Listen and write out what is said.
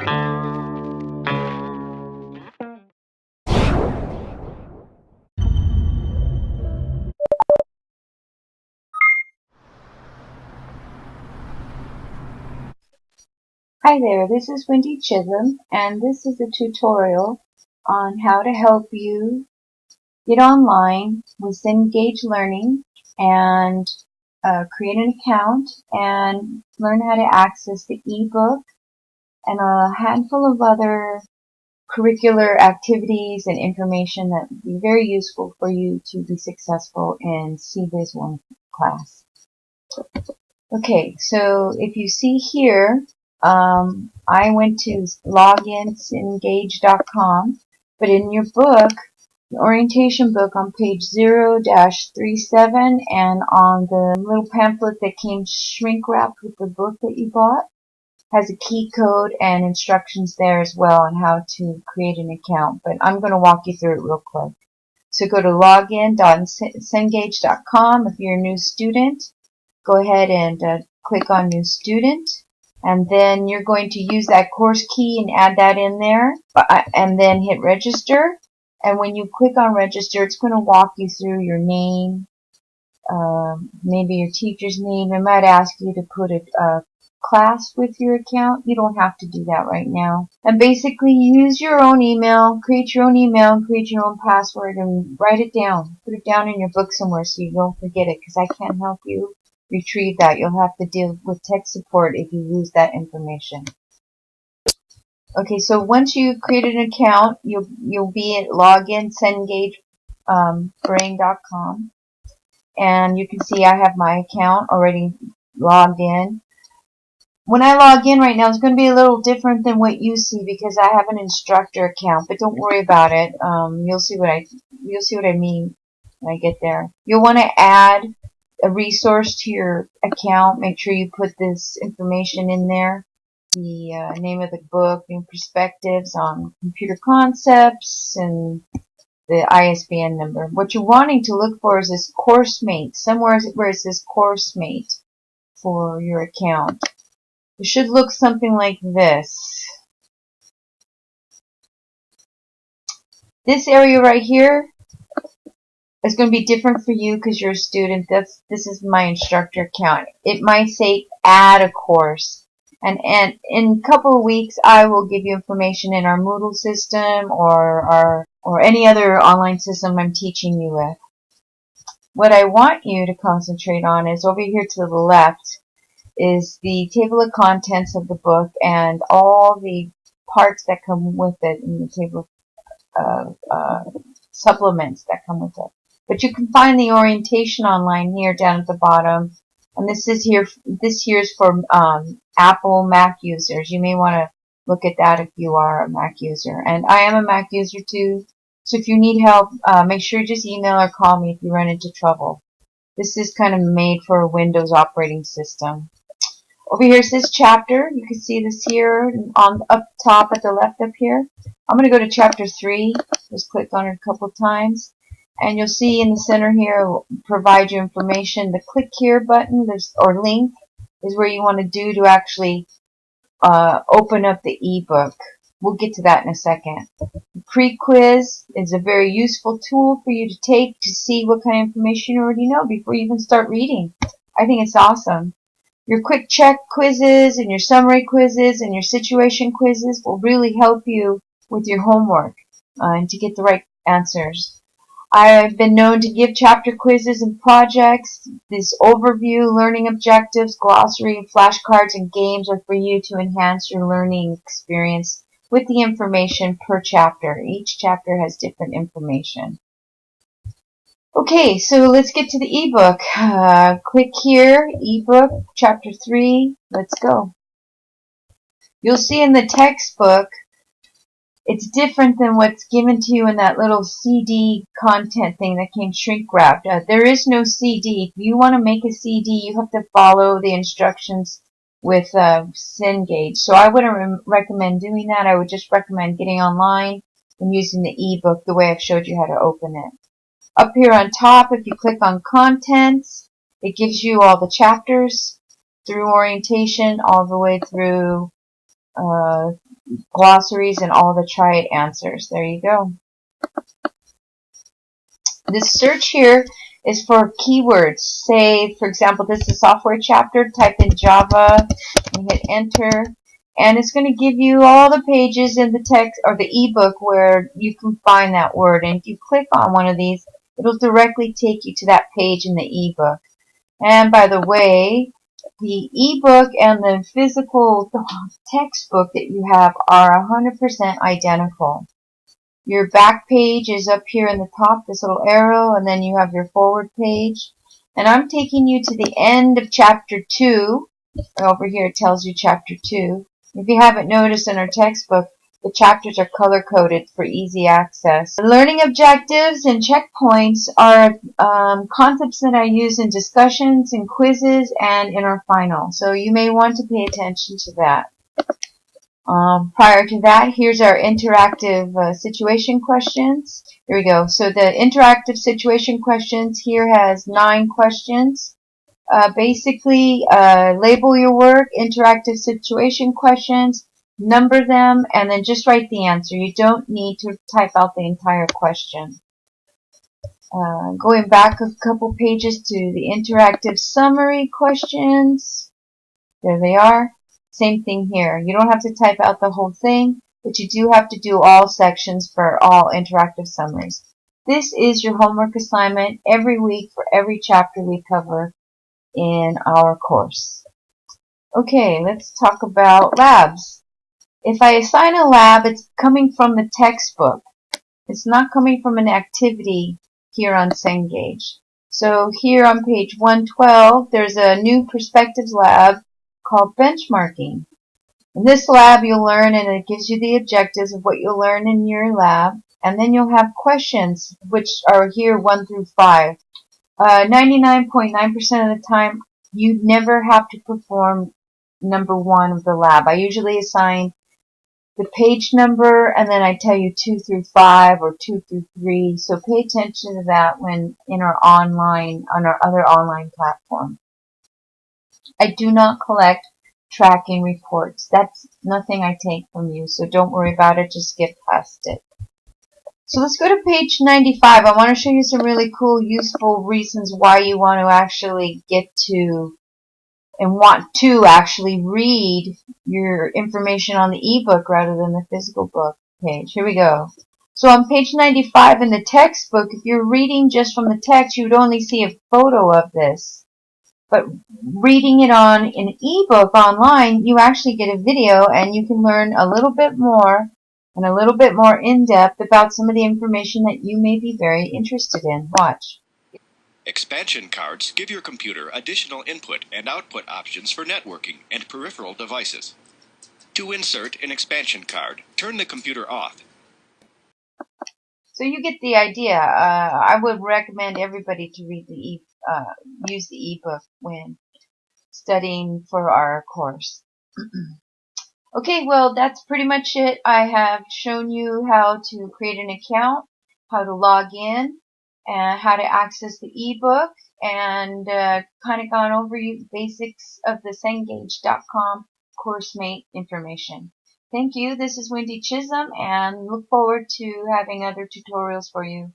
Hi there, this is Wendy Chisholm, and this is a tutorial on how to help you get online with Cengage Learning and create an account and learn how to access the eBook and a handful of other curricular activities and information that would be very useful for you to be successful in CBiz 1 class. Okay, so if you see here, I went to login@cengage.com, but in your book, the orientation book on page 0-37 and on the little pamphlet that came shrink wrapped with the book that you bought, has a key code and instructions there as well on how to create an account, but I'm going to walk you through it real quick. So go to login.cengage.com. If you're a new student, go ahead and click on New Student, and then you're going to use that course key and add that in there, and then hit Register. And when you click on Register, it's going to walk you through your name, maybe your teacher's name. It might ask you to put a class with your account. You don't have to do that right now. And basically use your own email, create your own password, and write it down. Put it down in your book somewhere so you don't forget it, because I can't help you retrieve that. You'll have to deal with tech support if you lose that information. Okay, so once you created an account, you'll be at login@cengagebrain.com, and you can see I have my account already logged in. When I log in right now, it's going to be a little different than what you see because I have an instructor account, but don't worry about it. You'll see what I mean when I get there. You'll want to add a resource to your account. Make sure you put this information in there. The name of the book, New Perspectives on Computer Concepts, and the ISBN number. What you're wanting to look for is this Coursemate, somewhere where it says Coursemate for your account. It should look something like this. This area right here is going to be different for you because you're a student. This is my instructor account. It might say add a course. And in a couple of weeks, I will give you information in our Moodle system or any other online system I'm teaching you with. What I want you to concentrate on is over here to the left is the table of contents of the book and all the parts that come with it in the table of supplements that come with it. But you can find the orientation online here down at the bottom. And this here is for Apple Mac users. You may want to look at that if you are a Mac user. And I am a Mac user too. So if you need help, make sure you just email or call me if you run into trouble. This is kind of made for a Windows operating system. Over here says chapter. You can see this here on up top at the left up here. I'm going to go to chapter 3. Just click on it a couple times. And you'll see in the center here, provide you information. The click here button or link is where you want to do to actually open up the ebook. We'll get to that in a second. The pre-quiz is a very useful tool for you to take to see what kind of information you already know before you even start reading. I think it's awesome. Your quick check quizzes and your summary quizzes and your situation quizzes will really help you with your homework and to get the right answers. I've been known to give chapter quizzes and projects. This overview, learning objectives, glossary, flashcards, and games are for you to enhance your learning experience with the information per chapter. Each chapter has different information. Okay, so let's get to the ebook. Click here, ebook, chapter 3. Let's go. You'll see in the textbook, it's different than what's given to you in that little CD content thing that came shrink wrapped. There is no CD. If you want to make a CD, you have to follow the instructions with Cengage. So I wouldn't recommend doing that. I would just recommend getting online and using the ebook the way I've showed you how to open it. Up here on top, if you click on Contents, it gives you all the chapters through orientation all the way through glossaries, and all the try it answers. There you go. This search here is for keywords. Say, for example, this is a software chapter. Type in Java and hit enter. And it's going to give you all the pages in the text or the ebook where you can find that word. And if you click on one of these, it'll directly take you to that page in the ebook. And by the way, the ebook and the physical textbook that you have are 100% identical. Your back page is up here in the top, this little arrow, and then you have your forward page. And I'm taking you to the end of chapter 2. Over here it tells you chapter 2. If you haven't noticed in our textbook, the chapters are color-coded for easy access. Learning objectives and checkpoints are concepts that I use in discussions, in quizzes, and in our final. So you may want to pay attention to that. Prior to that, here's our interactive situation questions. Here we go. So the interactive situation questions here has 9 questions. Basically, label your work, interactive situation questions, number them, and then just write the answer. You don't need to type out the entire question. Going back a couple pages to the interactive summary questions. There they are. Same thing here. You don't have to type out the whole thing, but you do have to do all sections for all interactive summaries. This is your homework assignment every week for every chapter we cover in our course. Okay, let's talk about labs. If I assign a lab, it's coming from the textbook. It's not coming from an activity here on Cengage. So here on page 112, there's a new perspectives lab called benchmarking. In this lab, you'll learn, and it gives you the objectives of what you'll learn in your lab, and then you'll have questions, which are here 1 through 5. 99.9% of the time, you never have to perform number 1 of the lab. I usually assign the page number, and then I tell you 2 through 5 or 2 through 3. So pay attention to that when in our online, on our other online platform. I do not collect tracking reports. That's nothing I take from you, so don't worry about it. Just skip past it. So let's go to page 95. I want to show you some really cool, useful reasons why you want to actually get to and want to actually read your information on the ebook rather than the physical book page. Here we go. So on page 95 in the textbook, if you're reading just from the text, you would only see a photo of this. But reading it on an ebook online, you actually get a video and you can learn a little bit more and a little bit more in-depth about some of the information that you may be very interested in. Watch. Expansion cards give your computer additional input and output options for networking and peripheral devices. To insert an expansion card, turn the computer off. So you get the idea. I would recommend everybody to read use the ebook when studying for our course. Okay, well, that's pretty much it. I have shown you how to create an account, how to log in, and how to access the ebook, and kind of gone over you basics of the Cengage.com Coursemate information. Thank you. This is Wendy Chisholm, and look forward to having other tutorials for you.